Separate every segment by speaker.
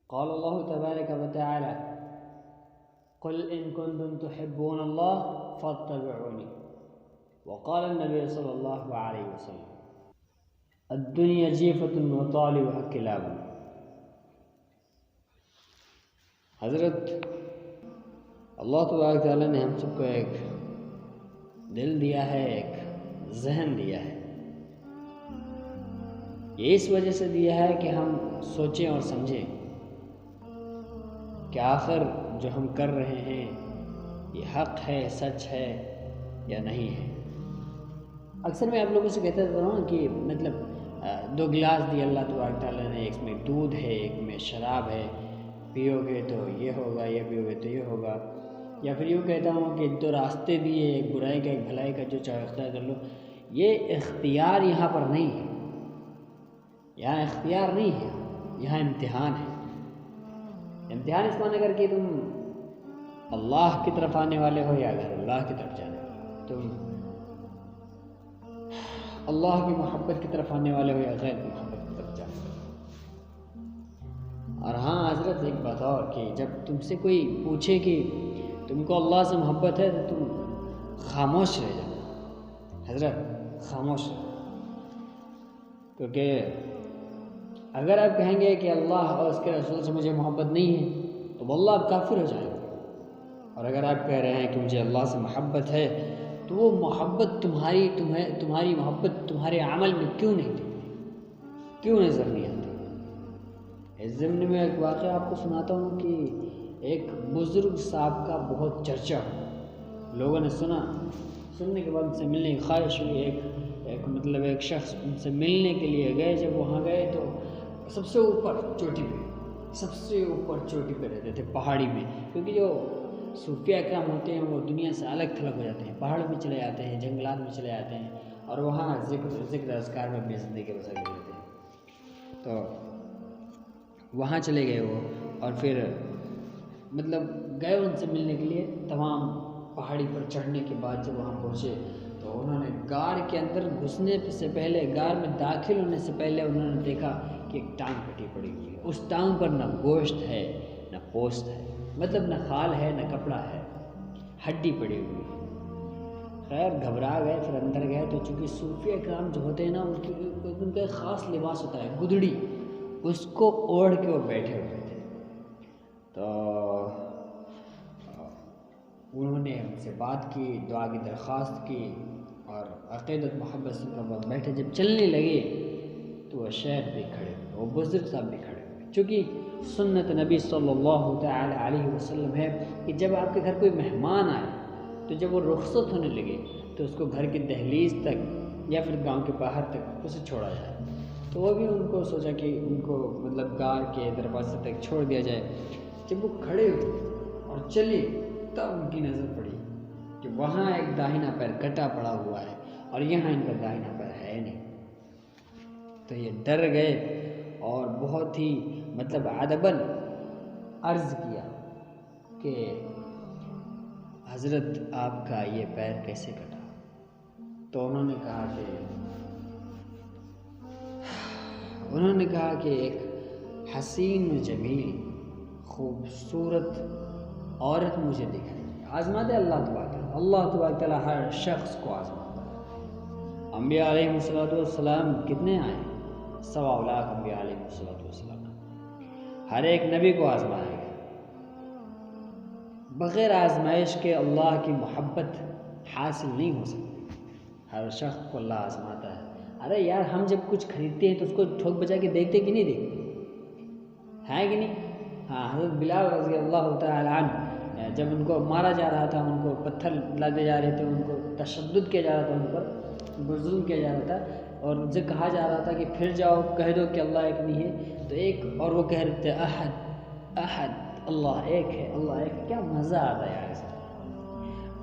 Speaker 1: قال الله تبارك وتعالى قل إن كنتم تحبون الله فاتبعوني. وقال النبي صلى الله عليه وسلم الدنيا جیفۃ وطالبها کلاب. حضرت اللہ تبارک تعالیٰ نے ہم سب کو ایک دل دیا ہے، ایک ذہن دیا ہے. یہ اس وجہ سے دیا ہے کہ ہم سوچیں اور سمجھیں کہ آخر جو ہم کر رہے ہیں یہ حق ہے، سچ ہے یا نہیں ہے. اکثر میں آپ لوگوں سے کہتا رہتا ہوں کہ مطلب 2 گلاس دیے اللہ تبارک تعالیٰ نے، ایک میں دودھ ہے، ایک میں شراب ہے، پیو گے تو یہ ہوگا، یہ پیو گے تو یہ ہوگا. یا پھر یوں کہتا ہوں کہ 2 راستے دیے، ایک برائی کا ایک بھلائی کا، جو چاہے اختیار کر لو. یہ اختیار یہاں پر نہیں ہے، یہاں اختیار نہیں ہے، یہاں امتحان ہے. امتحان اس معنی کر کے تم اللہ کی طرف آنے والے ہو یا غیر اللہ کی طرف جانے والے، تم اللہ کی محبت کی طرف آنے والے ہو یا غیر کی محبت کی طرف جانے والے. اور ہاں حضرت ایک بات اور کہ جب تم سے کوئی پوچھے کہ تم کو اللہ سے محبت ہے تو تم خاموش رہ جانا. حضرت خاموش رہ، کیونکہ اگر آپ کہیں گے کہ اللہ اور اس کے رسول سے مجھے محبت نہیں ہے تو واللہ آپ کافر ہو جائیں گے. اور اگر آپ کہہ رہے ہیں کہ مجھے اللہ سے محبت ہے تو وہ محبت تمہاری محبت تمہارے عمل میں کیوں نہیں دکھتی، کیوں نظر نہیں آتی. اس ضمن میں ایک واقعہ آپ کو سناتا ہوں کہ ایک بزرگ صاحب کا بہت چرچا ہو. لوگوں نے سننے کے بعد ان سے ملنے کی خواہش ہوئی. ایک شخص ان سے ملنے کے لیے گئے. جب وہاں گئے تو سب سے اوپر چوٹی پہ رہتے تھے، پہاڑی میں. کیونکہ جو صوفیہ اکرام ہوتے ہیں وہ دنیا سے الگ تھلگ ہو جاتے ہیں، پہاڑوں میں چلے جاتے ہیں، جنگلات میں چلے جاتے ہیں، اور وہاں ذکر اذکار میں اپنی زندگی بسر کر لیتے ہیں. تو وہاں چلے گئے وہ، اور پھر گئے ان سے ملنے کے لیے. تمام پہاڑی پر چڑھنے کے بعد جب وہاں پہنچے تو انہوں نے غار کے اندر گھسنے سے پہلے، غار میں داخل ہونے سے پہلے انہوں نے دیکھا کہ ایک ٹانگ کٹی پڑی ہوئی ہے. اس ٹانگ پر نہ گوشت ہے نہ پوست ہے، نہ خال ہے نہ کپڑا ہے، ہڈی پڑی ہوئی ہے. خیر گھبرا گئے، پھر اندر گئے. تو چونکہ صوفیہ کرام جو ہوتے ہیں نا ان کا ایک خاص لباس ہوتا ہے، گدڑی، اس کو اوڑھ کے وہ بیٹھے ہوئے تھے. تو انہوں نے ہم سے بات کی، دعا کی درخواست کی، اور عقیدت محبت سے بیٹھے. جب چلنے لگے تو وہ شیخ بھی کھڑے ہوئے، وہ بزرگ صاحب بھی کھڑے ہوئے. چونکہ سنت نبی صلی اللہ تعالی علیہ وسلم ہے کہ جب آپ کے گھر کوئی مہمان آئے تو جب وہ رخصت ہونے لگے تو اس کو گھر کی دہلیز تک یا پھر گاؤں کے باہر تک اسے چھوڑا جائے. تو وہ بھی ان کو سوچا کہ ان کو غار کے دروازے تک چھوڑ دیا جائے. جب وہ کھڑے ہوئے اور چلے تب ان کی نظر پڑی کہ وہاں ایک داہنا پیر کٹا پڑا ہوا ہے اور یہاں ان کا داہنا پیر ہے نہیں. تو یہ ڈر گئے اور بہت ہی ادباً عرض کیا کہ حضرت آپ کا یہ پیر کیسے کٹا. تو انہوں نے کہا کہ ایک حسین و جمیل خوبصورت عورت مجھے دکھائی. آزماتے اللہ تبارک تعالیٰ ہر شخص کو آزماتا ہے. انبیاء علیہ السلام کتنے آئے؟ 1.25 لاکھ انبیاء علیہ السلام. ہر ایک نبی کو آزمایا گیا. بغیر آزمائش کے اللہ کی محبت حاصل نہیں ہو سکتی. ہر شخص کو اللہ آزماتا ہے. ارے یار ہم جب کچھ خریدتے ہیں تو اس کو ٹھوک بجا کے دیکھتے کہ نہیں دیکھتے، ہے کہ نہیں؟ ہاں، حضرت بلال رضی اللہ تعالی عنہ جب ان کو مارا جا رہا تھا، ان کو پتھر لادے جا رہے تھے، ان کو تشدد کیا جا رہا تھا، ان پر ظلم کیا جا رہا تھا، اور ان سے کہا جا رہا تھا کہ پھر جاؤ کہہ دو کہ اللہ ایک نہیں ہے. تو اور وہ کہہ رہے تھے احد اللہ ایک ہے، اللہ ایک ہے. کیا مزہ آتا ہے یار.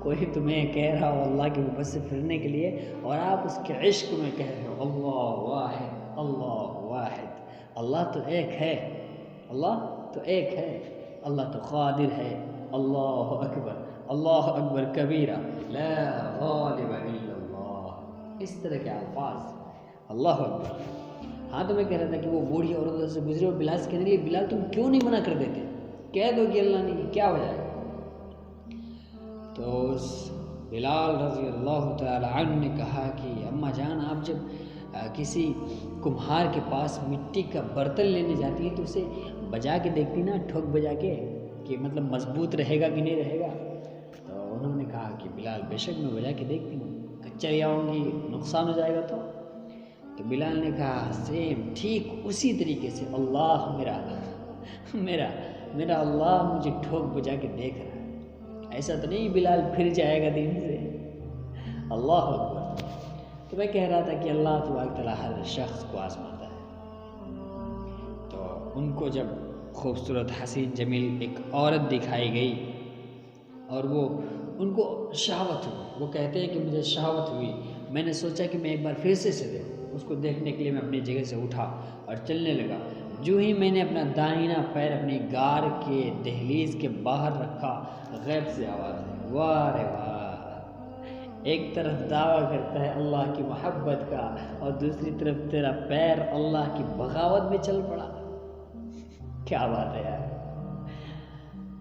Speaker 1: کوئی تمہیں کہہ رہا ہو اللہ کی محبت سے پھرنے کے لیے اور آپ اس کے عشق میں کہہ رہے ہو اللہ واحد اللہ واحد. اللہ تو ایک ہے، اللہ تو ایک ہے، اللہ تو قادر ہے. اللہ اکبر کبیرہ لا غالب الا اللہ. اس طرح کے الفاظ، اللہ اکبر ہاں تو میں کہہ رہا تھا کہ وہ بوڑھی عورت ادھر سے گزری اور بلال سے کہنے لگی بلال تم کیوں نہیں منع کر دیتے، کہہ دو کہ اللہ نہیں، کیا ہو جائے گا۔ تو اس بلال رضی اللہ تعالی عنہ نے کہا کہ اماں جان آپ جب کسی کمہار کے پاس مٹی کا برتن لینے جاتی ہیں تو اسے بجا کے دیکھتی نا، ٹھوک بجا کے، کہ مطلب مضبوط رہے گا کہ نہیں رہے گا۔ تو انہوں نے کہا کہ بلال بے شک میں بجا کے دیکھتی ہوں، کچری آؤں گی نقصان ہو جائے گا تو بلال نے کہا سیم ٹھیک اسی طریقے سے اللہ میرا اللہ مجھے ٹھوک بجا کے دیکھ رہا ہے، ایسا تو نہیں بلال پھر جائے گا دین سے۔ اللہ اکبر۔ تو میں کہہ رہا تھا کہ اللہ تبارک تعالیٰ ہر شخص کو آزماتا ہے۔ تو ان کو جب خوبصورت حسین جمیل ایک عورت دکھائی گئی اور وہ ان کو شہوت ہوئی، وہ کہتے ہیں کہ مجھے شہوت ہوئی، میں نے سوچا کہ میں ایک بار پھر سے دیکھوں، اس کو دیکھنے کے لیے میں اپنی جگہ سے اٹھا اور چلنے لگا۔ جو ہی میں نے اپنا داہنا پیر اپنی غار کے دہلیز کے باہر رکھا، غیب سے آواز ہے، واہ رے واہ، ایک طرف دعویٰ کرتا ہے اللہ کی محبت کا اور دوسری طرف تیرا پیر اللہ کی بغاوت میں چل پڑا۔ کیا بات ہے یار،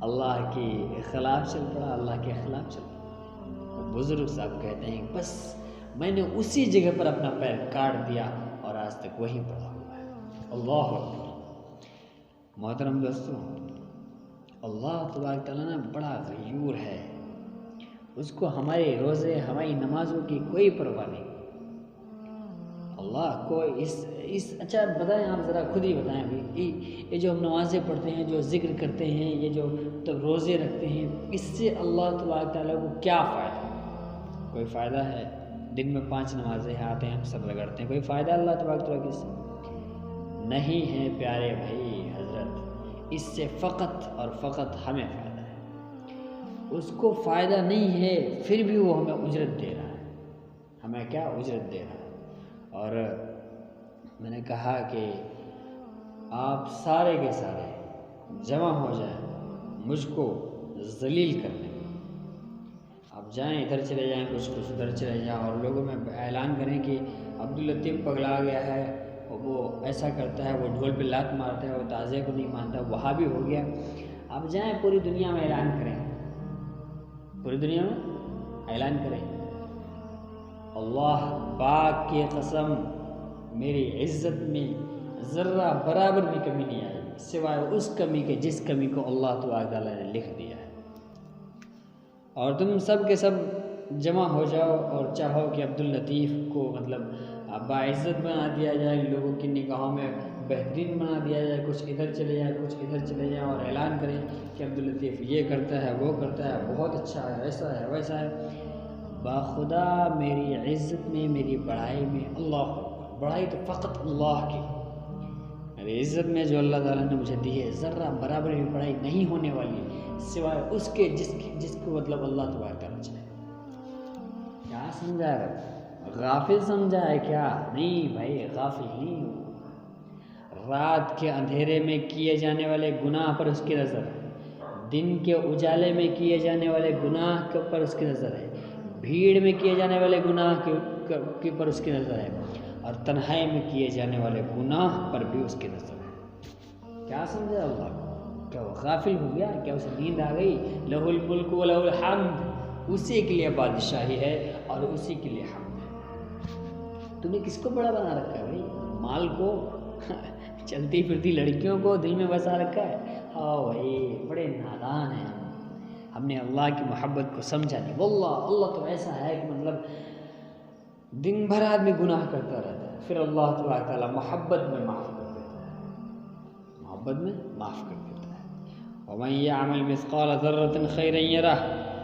Speaker 1: اللہ کے خلاف چل پڑا، اللہ کے خلاف چل پڑا۔ وہ بزرگ صاحب کہتے ہیں بس میں نے اسی جگہ پر اپنا پیر کاٹ دیا اور آج تک وہیں پڑا ہوا ہے۔ اللہ اکبر۔ محترم دوستوں، اللہ تبارک تعالیٰ نے بڑا غیور ہے، اس کو ہمارے روزے ہماری نمازوں کی کوئی پرواہ نہیں۔ اللہ کو اس اچھا بتائیں، آپ ذرا خود ہی بتائیں ابھی، یہ جو ہم نمازیں پڑھتے ہیں، جو ذکر کرتے ہیں، یہ جو روزے رکھتے ہیں، اس سے اللہ تبارک تعالیٰ کو کیا فائدہ؟ کوئی فائدہ ہے؟ دن میں 5 نمازیں آتے ہیں، ہم سب رگڑتے ہیں، کوئی فائدہ اللہ تبارک تعالیٰ کی سے نہیں ہے پیارے بھائی حضرت۔ اس سے فقط اور فقط ہمیں فائدہ ہے، اس کو فائدہ نہیں ہے، پھر بھی وہ ہمیں اجرت دے رہا ہے، ہمیں کیا اجرت دے رہا ہے۔ اور میں نے کہا کہ آپ سارے کے سارے جمع ہو جائیں مجھ کو ذلیل کرنے میں، آپ جائیں ادھر چلے جائیں، کچھ ادھر چلے جائیں اور لوگوں میں اعلان کریں کہ عبداللطیف پگلا گیا ہے، وہ ایسا کرتا ہے، وہ ڈھول پہ لات مارتا ہے، وہ تعزیہ کو نہیں مانتا، وہاں بھی ہو گیا۔ آپ جائیں پوری دنیا میں اعلان کریں، پوری دنیا میں اعلان کریں، اللہ پاک کی قسم میری عزت میں ذرہ برابر بھی کمی نہیں آئی، سوائے اس کمی کے جس کمی کو اللہ تعالیٰ نے لکھ دیا ہے۔ اور تم سب کے سب جمع ہو جاؤ اور چاہو کہ عبداللطیف کو مطلب باعزت بنا دیا جائے، لوگوں کی نگاہوں میں بہترین بنا دیا جائے، کچھ ادھر چلے جائے، کچھ ادھر چلے جائیں اور اعلان کریں کہ عبداللطیف یہ کرتا ہے، وہ کرتا ہے، بہت اچھا ہے، ایسا ہے، ویسا ہے۔ باخدا میری عزت میں، میری بڑائی میں، اللہ بڑائی تو فقط اللہ کی، میری عزت میں جو اللہ تعالیٰ نے مجھے دی ہے، ذرہ برابر بھی بڑائی نہیں ہونے والی سوائے اس کے جس کو مطلب اللہ تبارک تعالیٰ چاہے۔ کیا سمجھا ہے؟ غافل سمجھا ہے کیا؟ نہیں بھائی، غافل نہیں ہوں۔ رات کے اندھیرے میں کیے جانے والے گناہ پر اس کی نظر ہے، دن کے اجالے میں کیے جانے والے گناہ پر اس کی نظر ہے، بھیڑ میں کیے جانے والے گناہ پر اس کی نظر ہے، اور تنہائی میں کیے جانے والے گناہ پر بھی اس کی نظر ہے۔ کیا سمجھا اللہ کو؟ کیا وہ غافل ہو گیا؟ کیا اسے نیند آ گئی؟ لہ الملک و لہ الحمد، اسی کے لیے بادشاہی ہے اور اسی کے لیے حمد ہے۔ تم نے کس کو بڑا بنا رکھا ہے بھائی؟ مال کو، چلتی پھرتی لڑکیوں کو دل میں بسا رکھا ہے؟ ہاں بھائی، بڑے نادان ہیں ہم نے اللہ کی محبت کو سمجھا نہیں۔ واللہ اللہ تو ایسا ہے کہ مطلب دن بھر آدمی گناہ کرتا رہتا ہے، پھر اللہ تبارک تعالیٰ محبت میں معاف کر دیتا ہے، محبت میں معاف کر دیتا ہے۔ وَمَن يَعْمَلْ مِثْقَالَ ذَرَّةٍ خَيْرًا يَرَهُ،